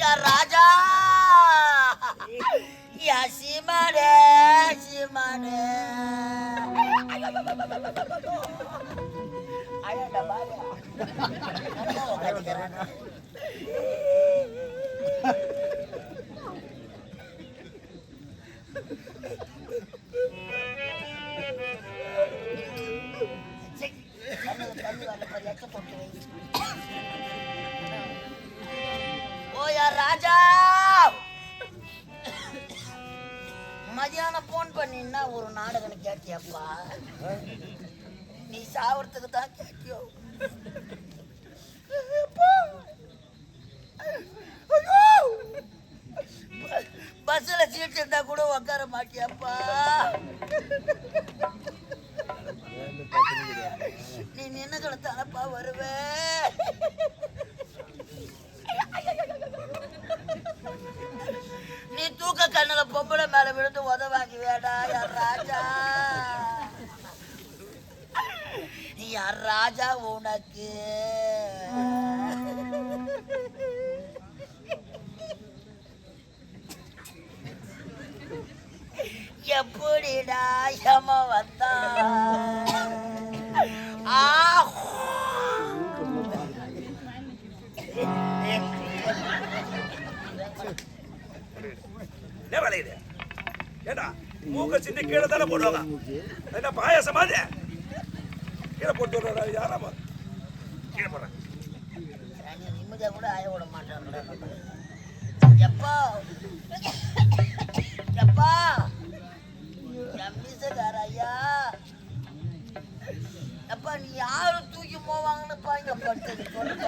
யா ராஜா யா சீமானே சீமானே அழடா பாரு ஓயா ராஜா மதியானம் போன் பண்ணின்னா ஒரு நாடகம் கேட்டியப்பா நீ சாவறதுக்கு தான் கேட்டியோ பஸ்ல சீட் இருந்தா கூட உட்கார மாட்டியாப்பா நீ நின்ன கடத்தானப்பா வருவ நீ தூக்க கண்ணுல பொம்பளை மேல விழுந்து உதவாங்கி வேடா யார் ராஜா யார் ராஜா உனக்கு எப்படிடா யம வந்தா ஏடா மூக்க சிந்தி கீழே தானே போடுவாங்க என்ன பாயாசம் மாதிரி கீழே போட்டு யாராமா கீழே போடுறேன் நிம்மதியா கூட ஆய விட மாட்டாங்க எப்பா எப்பா எம்மிசகார ஐயா எப்பா நீ யாரும் தூக்கி போவாங்கன்னுப்பா இங்க படுத்தது சொல்லுங்க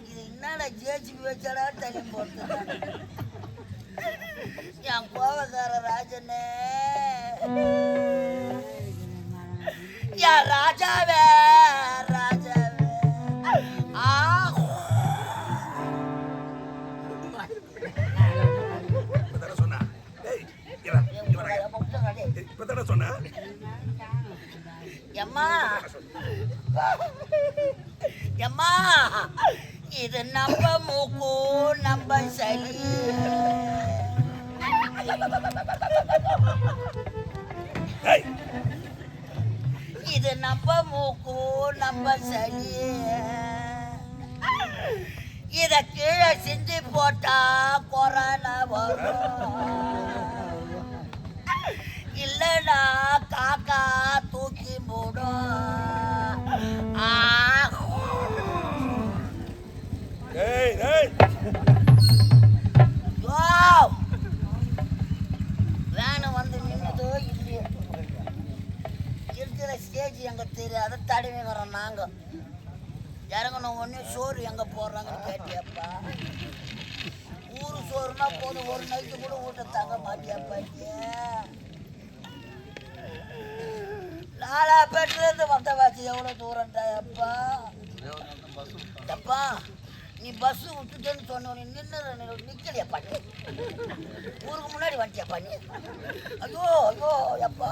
இது என்னடா ஜேசிபி வச்சாடா தள்ளி போட்டு என் கோவக்கார ராஜனே யா ராஜாவே ராஜாவே சொன்ன எம்மா எம்மா இது நம்ம மூக்கு நம்ம சளி இது நம்ம மூக்கு நம்ம சளி இத கீழே சிந்தி போட்டா கொரோனா வரும் இல்லடா காக்கா தூக்கி மூடும் வேணும் வந்து நின்னதோ இல்லையோ இருக்கிற ஸ்டேஜ் எங்க தெரியாத தடவைங்கிறோம் நாங்க இறங்கணும் ஒன்னே சோறு எங்க போடுறாங்கன்னு கேட்டியப்பா ஊரு சோறுனா போதும் ஒரு நைட்டு கூட வீட்டை தங்க மாட்டியாப்பா நாலா பேட்டில இருந்து வந்தவாச்சு எவ்வளவு தூரம்டா அப்பா அப்பா நீ பஸ் விட்டுட்டேன்னு சொன்ன நின்று நிக்கலையா பாட்டு ஊருக்கு முன்னாடி வந்துட்டியாப்பா நீ ஐயோ ஐயோ அப்பா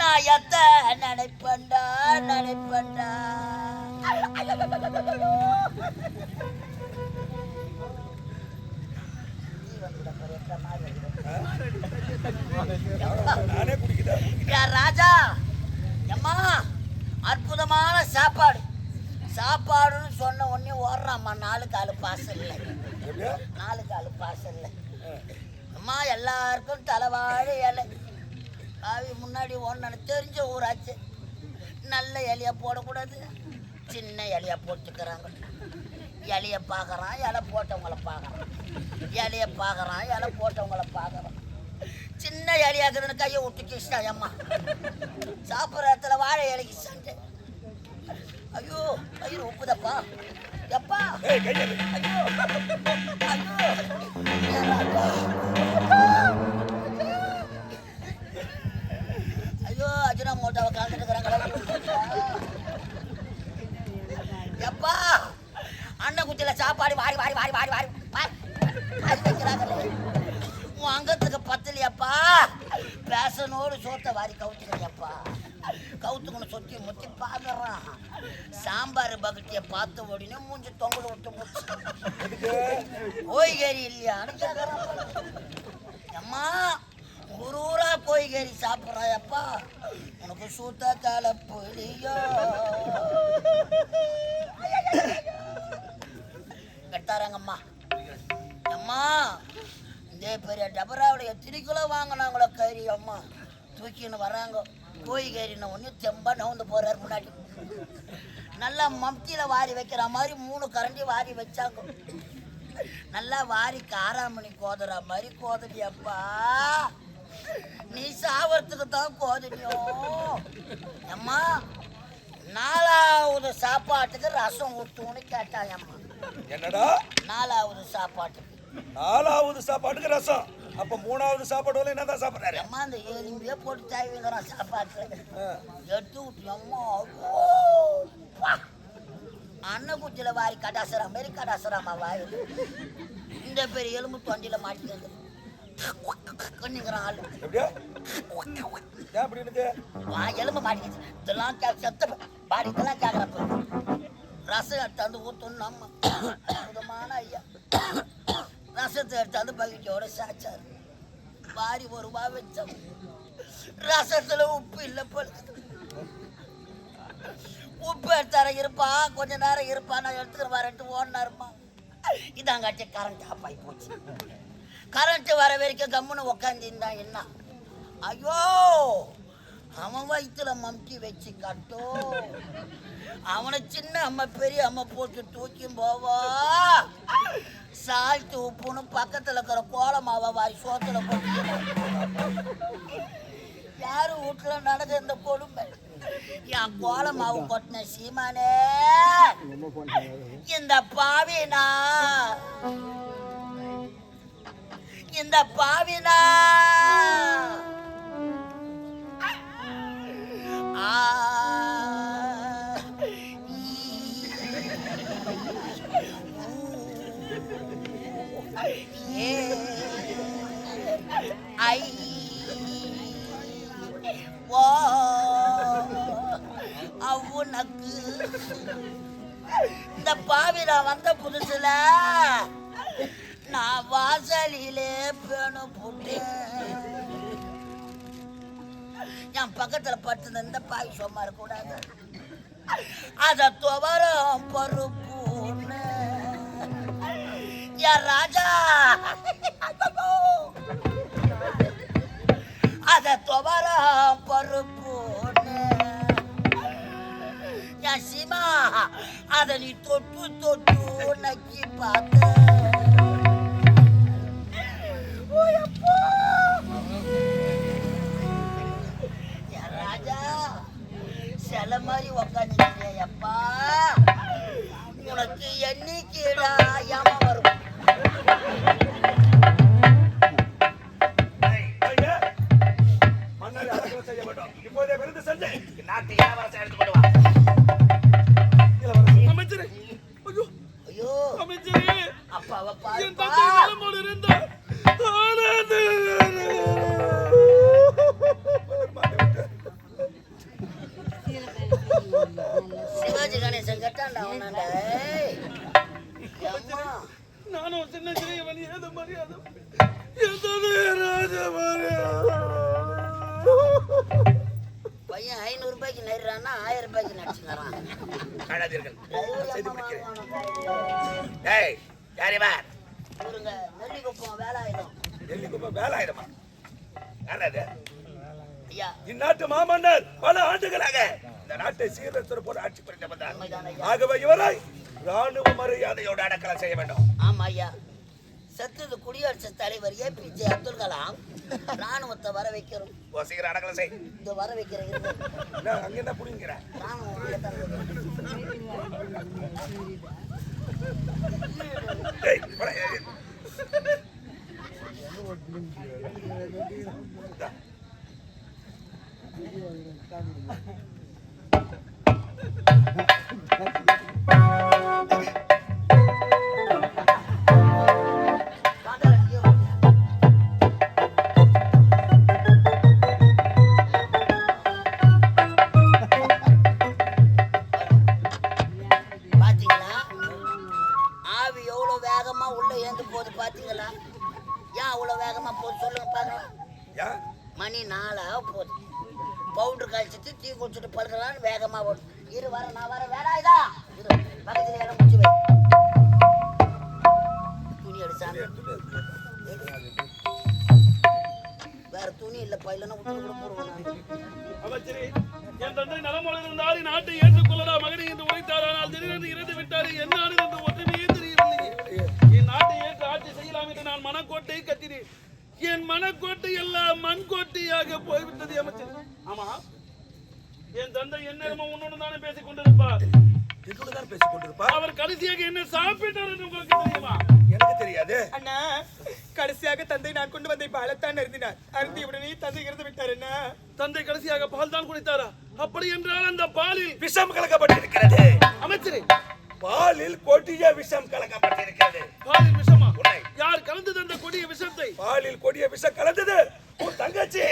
நான் எத்த நினைப்பண்டா நினைப்பண்டா ராஜா அம்மா அற்புதமான சாப்பாடு சாப்பாடுன்னு சொன்ன உடனே ஓடுறாம்மா 4 காலு பாசல்ல 4 காலு பாசல்ல அம்மா எல்லாருக்கும் தலைவாழை இலை காவி முன்னாடி ஒன்று தெரிஞ்ச ஊராச்சு நல்ல இலையா போடக்கூடாது சின்ன இலையா போட்டுக்கிறாங்க இலையை பார்க்குறான் இலை போட்டவங்களை பார்க்குறான் இலையை பார்க்குறான் இலை போட்டவங்களை பார்க்குறான் சின்ன இலையாக்குதுன்னு கையை விட்டுக்கிட்டா அம்மா சாப்பிட்ற இடத்துல வாழை இலைக்கு சண்டை ஐயோ ஐயோ உப்புதப்பா எப்பா ஐயோ ஐயோ ஐயோ அஜினா மோட்டாவை கலந்துட்டுக்கிறாங்க எப்பா அண்ணன் குச்சில சாப்பாடு வாரி வாரி வாரி வாரி வாரி வாரி வைக்கிறாங்களே உன் அங்கத்துக்கு பத்தலையப்பா பேசனோடு சோத்தை வாரி கவுத்துக்கிறியப்பா கவுத்துக்கணும் சுத்தி முத்தி பாக்குறான். சாம்பார் பக்கெட்டிய பார்த்த உடனே மூஞ்சி தொங்கல விட்டு போச்சு. கோய்கறி இல்லையான்னு கேக்குறான். அம்மா ஊரூரா கோய்கறி சாப்பிட்றாயப்பா, உனக்கு சூத்த கலப்பு இல்லையோ? கட்டாராங்கம்மா. அம்மா இந்த பெரிய டபராவுடைய 3 கிலோ வாங்கினாங்களோ கறி. அம்மா தூக்கின்னு வராங்க. கோய்கறின்னு ஒன்று தெம்பா நவுந்து போறாரு முன்னாடி. நல்லா மம்தியில வாரி வைக்கிற மாதிரி 3 கரண்டி வாரி வச்சாங்க. நல்லா வாரி காராமணி கோதுற மாதிரி கோதடியப்பா. நீ சாவறதுக்கு தான் கோதடியும். அம்மா 4வது சாப்பாட்டுக்கு ரசம் ஊத்துன்னு கேட்டான். அம்மா என்னடா 4வது சாப்பாட்டுக்கு? 4வது சாப்பாட்டுக்கு ரசம். அப்ப 3வது சாப்பாடு என்னதான் சாப்பிடுறாரு? அம்மா அந்த எலும்பியே போட்டு தேவைங்கிறான் சாப்பாட்டு. எடுத்து விட்டு அம்மா அன்னக்குச்சியில வாரி கடாசுற மாதிரி கடாசுறாமா வாய். இந்த பெரிய எலும்பு தொண்டில மாட்டிக்கிறது கண்ணிங்கிறான் ஆளு. எலும்பு மாட்டிக்கிச்சு. இதெல்லாம் செத்த பாடி இதெல்லாம் கேட்கறப்ப ரசம் எடுத்தாந்து ஊத்தணும். நம்ம சுதமான ஐயா ரசத்தை எடுத்தாந்து பகிட்டோட சாச்சாரு. வாரி 1 ரூபா வச்சோம். ரசத்துல உப்பு இல்லை பழுது. உப்பு எடுத்தார இருப்பா, கொஞ்ச நேரம் இருப்பா, நான் எடுத்துக்கிற வரட்டு ஓடினாருமா. இதாங்காட்டி கரண்ட் ஆஃப் ஆகி போச்சு. கரண்ட் வர வரைக்கும் கம்முன்னு உக்காந்துருந்தான். என்ன ஐயோ அவன் வயிற்றுல மம்டி வச்சு கட்டோ. அவனை சின்ன அம்மா பெரிய அம்மா போட்டு தூக்கி போவா. சால்ட்டு உப்புன்னு பக்கத்துல இருக்கிற கோலமாவை வாரி சோத்துல போட்டு. யாரு வீட்டுல நடந்த இந்த கொடுமை? என் கோலமாவு கொட்டின சீமானே, இந்த பாவினா இந்த பாவினா அவனுக்கு இந்த பாவில வந்த புதுசுல நான் வாசலிலே பேணு போட்டேன். என் பக்கத்துல படுத்து இந்த பாய் சும்மா இருக்கக்கூடாது. அத துவரம் பருப்புன்னு என் ராஜா அத துவரம் பருப்புன்னு என் சீமா அத நீ தொட்டு தொட்டு நக்கி பார்த்த. சில மாதிரி உக்காந்துப்பா, உனக்கு என்னைக்குடா ஏமா வரும்? மன்னர் அடக்கம் செய்ய மாட்டோம். இப்போதே விருந்து செஞ்சு நாட்டு இளவரசன் எடுத்து கொண்டு வா. அமைச்சரே, ஐயோ ஐயோ அமைச்சரே, அப்பாவை என் பாருப்பா. தந்தை நலமோடு இருந்தார். சிவாஜி கணேசன் கட்டாண்டா அவனாண்ட. நானும் சின்ன சிறியவன் ஏதோ மரியாதை பையன் 500 ரூபாய்க்கு நடுறான்னா 1000 ரூபாய்க்கு நடிச்சுக்கிறான். செய்து முடிக்கிறேன். ஏய் யாரிவா? இவருங்க நெல்லிக்குப்பம் வேலாயுதம். நெல்லிக்குப்பம் வேலாயுதமா? யாராது? ஐயா இந்நாட்டு மாமன்னர் பல ஆண்டுகளாக இந்த நாட்டை சீரழித்து போட்டு ஆட்சி புரிந்து வந்தார். ஆகவே இவரை ராணுவ மரியாதையோடு அடக்கலம் செய்ய வேண்டும். ஆமா ஐயா. சத்துது குடியரசு தலைவர் APJ அப்துல் கலாம் ராணுவத்தை வர வைக்கிறோம். சீக்கிரம் அடக்கலம் செய். இந்த வர வைக்கிறேன். அங்க என்ன புரியுங்கிற? ராணுவம் உள்ள ஏந்து போகுது பாத்தீங்களா? ஏன் அவ்வளவு வேகமா போகுது சொல்லுங்க பாக்கலாம். மணி 4 ஆக போகுது. பவுடர் கழிச்சிட்டு டீ குடிச்சிட்டு படுக்கலான்னு வேகமா ஓடு. இரு வர நான் வர வேடாயுதா இரு பக்கத்துல இடம் முடிச்சு வை. துணி எடுத்தாங்க வேற துணி இல்லப்பா, இல்லைன்னா விட்டு கூட போடுவோம். அமைச்சரே, என் தந்தை நலமுடன் இருந்தால் நாட்டை ஏற்றுக்கொள்ளடா மகனை என்று உழைத்தாரானால் திடீரென்று இறந்து விட்டாரு. என்ன ஆனது என்று ஒன்றுமே தெரியவில்லை. என் நாட்டை ஏற்று ஆட்சி செய்யலாம் என்று நான் மனக்கோட்டை கட்டினேன். என் மனக்கோட்டை எல்லாம் மண்கோட்டையாக போய்விட்டது அமைச்சர். ஆமா, என் தந்தை எந்நேரமும் உன்னோடு தானே பேசிக் கொண்டிருப்பார். அவர் கடைசியாக என்ன சாப்பிட்டார் என்று உங்களுக்கு தெரியுமா? எனக்கு தெரியாது அண்ணா. கடைசியாக தந்தை நான் கொண்டு வந்த பாலத்தான் அருந்தினார். அருந்திய உடனே தந்தை இறந்து விட்டார். என்ன தந்தை கடைசியாக பால் தான் குடித்தாரா? அப்படி என்றால் அந்த பாலில் விஷம் கலக்கப்பட்டிருக்கிறது. அமைச்சரே, பாலில் கொடிய விஷம் கலக்கப்பட்டிருக்கிறது. பாலில் விஷமா? யார் கலந்தது அந்த கொடிய விஷத்தை? பாலில் கொடிய விஷம் கலந்தது உன் தங்கச்சி.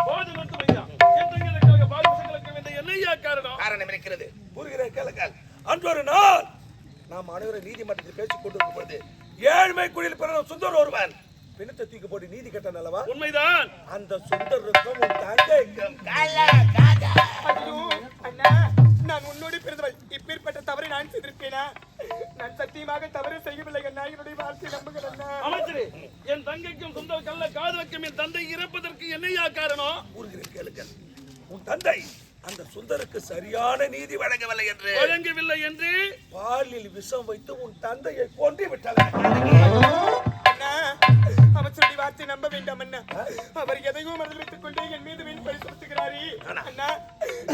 போது நிறுத்தும் ஐயா. என் தங்களுக்காக பால் விஷம் கலக்க வேண்டிய என்னையா காரணம்? காரணம் இருக்கிறது. புரிகிறேன் கேளுங்கள். அன்றொரு நாள் நாம் அனைவரும் நீதிமன்றத்தில் பேசிக் கொண்டிருக்கும் பொழுது ஏழ்மை குடியில் பிறந்த சுந்தர் ஒருவன் பிணத்தை தூக்கி போட்டு நீதி கட்டான் அல்லவா? உண்மைதான். அந்த சுந்தருக்கும் உன் தங்கைக்கும் ஐயோ அண்ணா, நான் உன்னோடு பிறந்தவள். இப்பேற்பட்ட தவறை நான் செய்திருப்பேனா? நான் சத்தியமாக தவறு செய்யவில்லை அண்ணா. என்னுடைய வார்த்தை நம்புங்கள் அண்ணா. அமைச்சரே, என் தங்கைக்கும் சொந்த கல்ல காதலுக்கும் என் தந்தை இறப்பதற்கு என்னையா காரணம்? கூறுகிறேன் கேளுங்கள். உன் தந்தை அந்த சுந்தருக்கு சரியான நீதி வழங்கவில்லை என்று என்று பாலில் விஷம் வைத்து உன் தந்தையை கொன்று விட்டார். அண்ணா, அமைச்சருடைய வார்த்தை நம்ப வேண்டாம் அண்ணா. அவர் எதையும் மனதில் வைத்துக் கொண்டு என் மீது வீண் பழி சுமத்துகிறாரே. அண்ணா,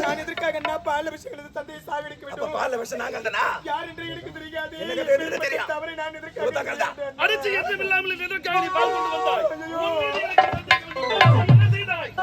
நான் எதற்காக அண்ணா பால விஷயங்களது தந்தையை சாகடிக்க வேண்டும்? பால விஷம் நாங்கள் தானா? யார் என்று எனக்கு தெரியாது. எனக்கு தெரியும். தவறை நான் எதற்காக அடிச்சு எதுவும் இல்லாமல் எதற்காக நீ பால் கொண்டு வந்தாய்? உன் மீது எனக்கு சந்தேகம் உண்டு. என்ன செய்தாய்?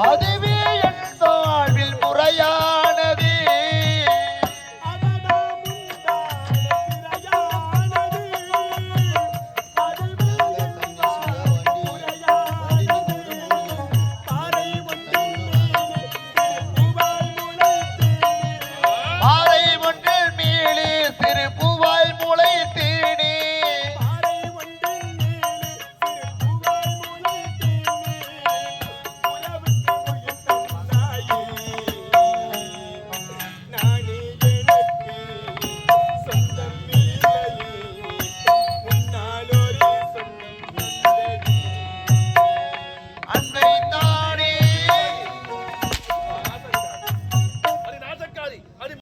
அதுவே